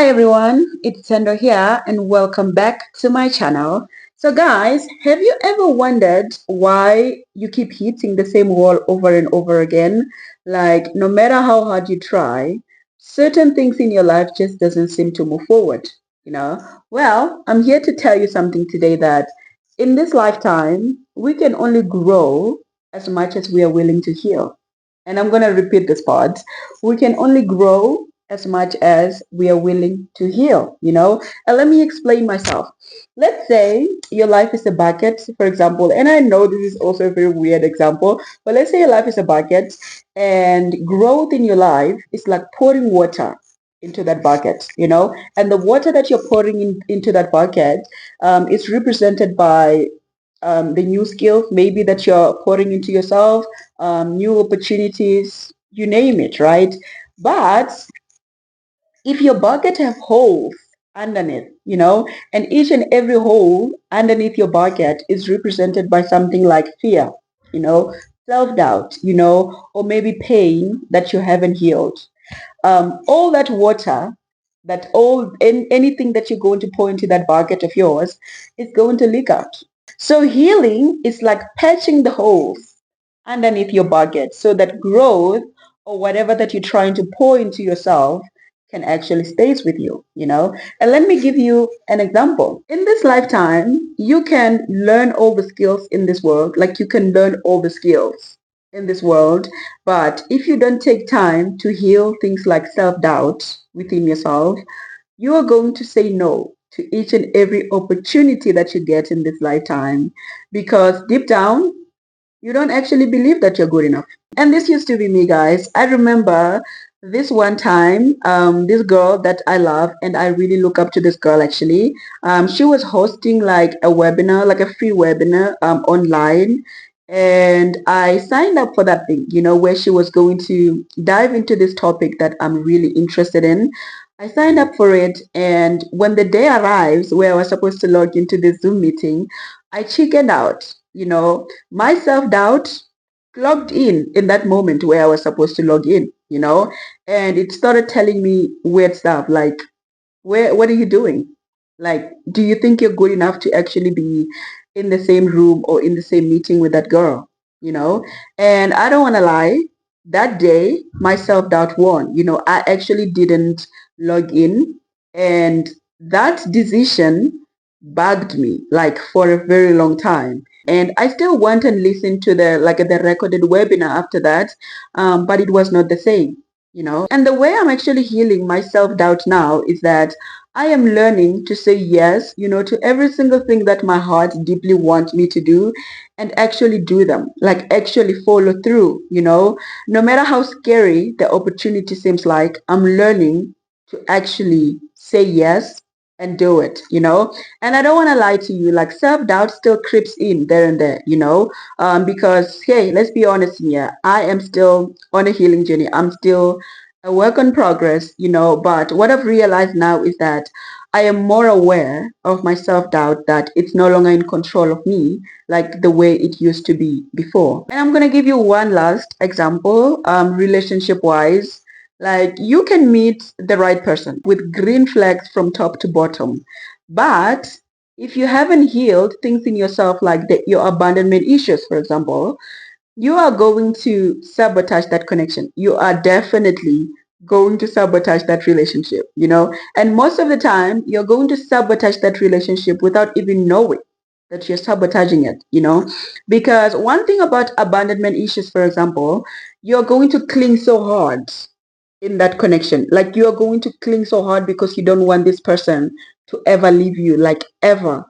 Hi everyone, it's Sandra here and welcome back to my channel. So guys, have you ever wondered why you keep hitting the same wall over and over again? Like no matter how hard you try, certain things in your life just doesn't seem to move forward, you know? Well, I'm here to tell you something today that in this lifetime, we can only grow as much as we are willing to heal. And I'm going to repeat this part. We can only grow as much as we are willing to heal. And let me explain myself. Let's say your life is a bucket, for example, and I know this is also a very weird example, but let's say your life is a bucket and growth in your life is like pouring water into that bucket, and the water that you're pouring into that bucket is represented by the new skills maybe that you're pouring into yourself, new opportunities, you name it, right? But if your bucket have holes underneath, and each and every hole underneath your bucket is represented by something like fear, you know, self-doubt, or maybe pain that you haven't healed. All that water, anything that you're going to pour into that bucket of yours is going to leak out. So healing is like patching the holes underneath your bucket so that growth or whatever that you're trying to pour into yourself can actually stays with you. And let me give you an example. In this lifetime, you can learn all the skills in this world, like you can learn all the skills in this world, but if you don't take time to heal things like self-doubt within yourself, you are going to say no to each and every opportunity that you get in this lifetime because deep down, you don't actually believe that you're good enough. And this used to be me, guys. I remember this one time, this girl that I love, and I really look up to this girl actually. She was hosting like a webinar, like a free webinar online. And I signed up for that thing, where she was going to dive into this topic that I'm really interested in. I signed up for it, and when the day arrives where I was supposed to log into the Zoom meeting, I chickened out. My self-doubt logged in that moment where I was supposed to log in, and it started telling me weird stuff like, what are you doing? Like, do you think you're good enough to actually be in the same room or in the same meeting with that girl? You know? And I don't want to lie, that day, my self-doubt won. I actually didn't log in, and that decision bugged me like for a very long time. And I still went and listened to the recorded webinar after that, but it was not the same. And the way I'm actually healing my self-doubt now is that I am learning to say yes, to every single thing that my heart deeply wants me to do and actually do them, like actually follow through. No matter how scary the opportunity seems like, I'm learning to actually say yes and do it. And I don't want to lie to you, like self-doubt still creeps in there and there, because hey, let's be honest here, I am still on a healing journey. I'm still a work in progress, but what I've realized now is that I am more aware of my self-doubt, that it's no longer in control of me like the way it used to be before. And I'm going to give you one last example, relationship-wise. Like you can meet the right person with green flags from top to bottom, but if you haven't healed things in yourself like your abandonment issues, for example, you are going to sabotage that connection. You are definitely going to sabotage that relationship. And most of the time, you're going to sabotage that relationship without even knowing that you're sabotaging it. Because one thing about abandonment issues, for example, you're going to cling so hard in that connection. Like you are going to cling so hard because you don't want this person to ever leave you, like ever.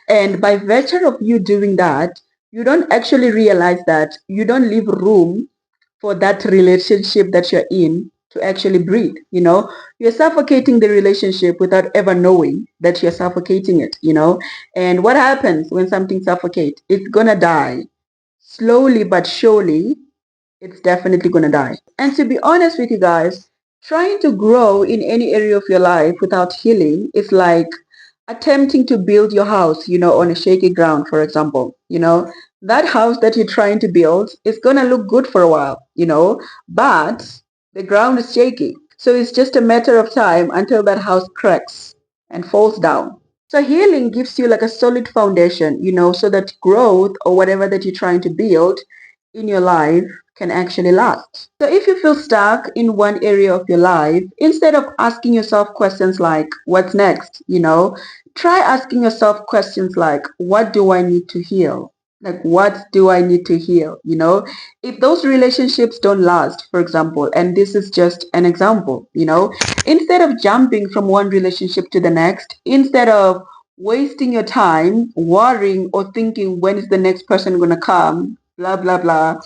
And by virtue of you doing that, you don't actually realize that you don't leave room for that relationship that you're in to actually breathe. You're suffocating the relationship without ever knowing that you're suffocating it. And what happens when something suffocates? It's gonna die slowly but surely. It's definitely gonna die. And to be honest with you guys, trying to grow in any area of your life without healing is like attempting to build your house, on a shaky ground, for example. That house that you're trying to build is gonna look good for a while, but the ground is shaky. So it's just a matter of time until that house cracks and falls down. So healing gives you like a solid foundation, so that growth or whatever that you're trying to build in your life can actually last. So if you feel stuck in one area of your life, instead of asking yourself questions like, what's next? Try asking yourself questions like, what do I need to heal? Like, what do I need to heal? If those relationships don't last, for example, and this is just an example, instead of jumping from one relationship to the next, instead of wasting your time worrying or thinking when is the next person going to come, blah, blah, blah,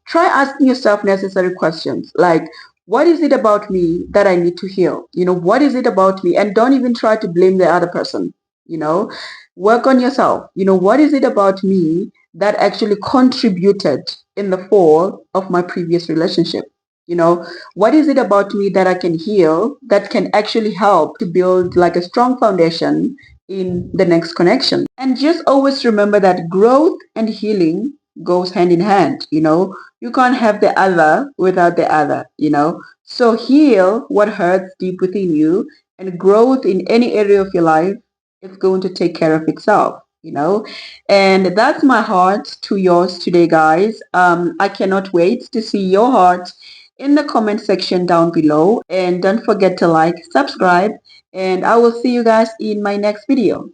try asking yourself necessary questions like, what is it about me that I need to heal? What is it about me? And don't even try to blame the other person. You know, work on yourself. What is it about me that actually contributed in the fall of my previous relationship? What is it about me that I can heal that can actually help to build like a strong foundation in the next connection? And just always remember that growth and healing goes hand in hand. You can't have the other without the other. So heal what hurts deep within you, and growth in any area of your life is going to take care of itself. And that's my heart to yours today, guys. I cannot wait to see your heart in the comment section down below. And don't forget to like, subscribe, and I will see you guys in my next video.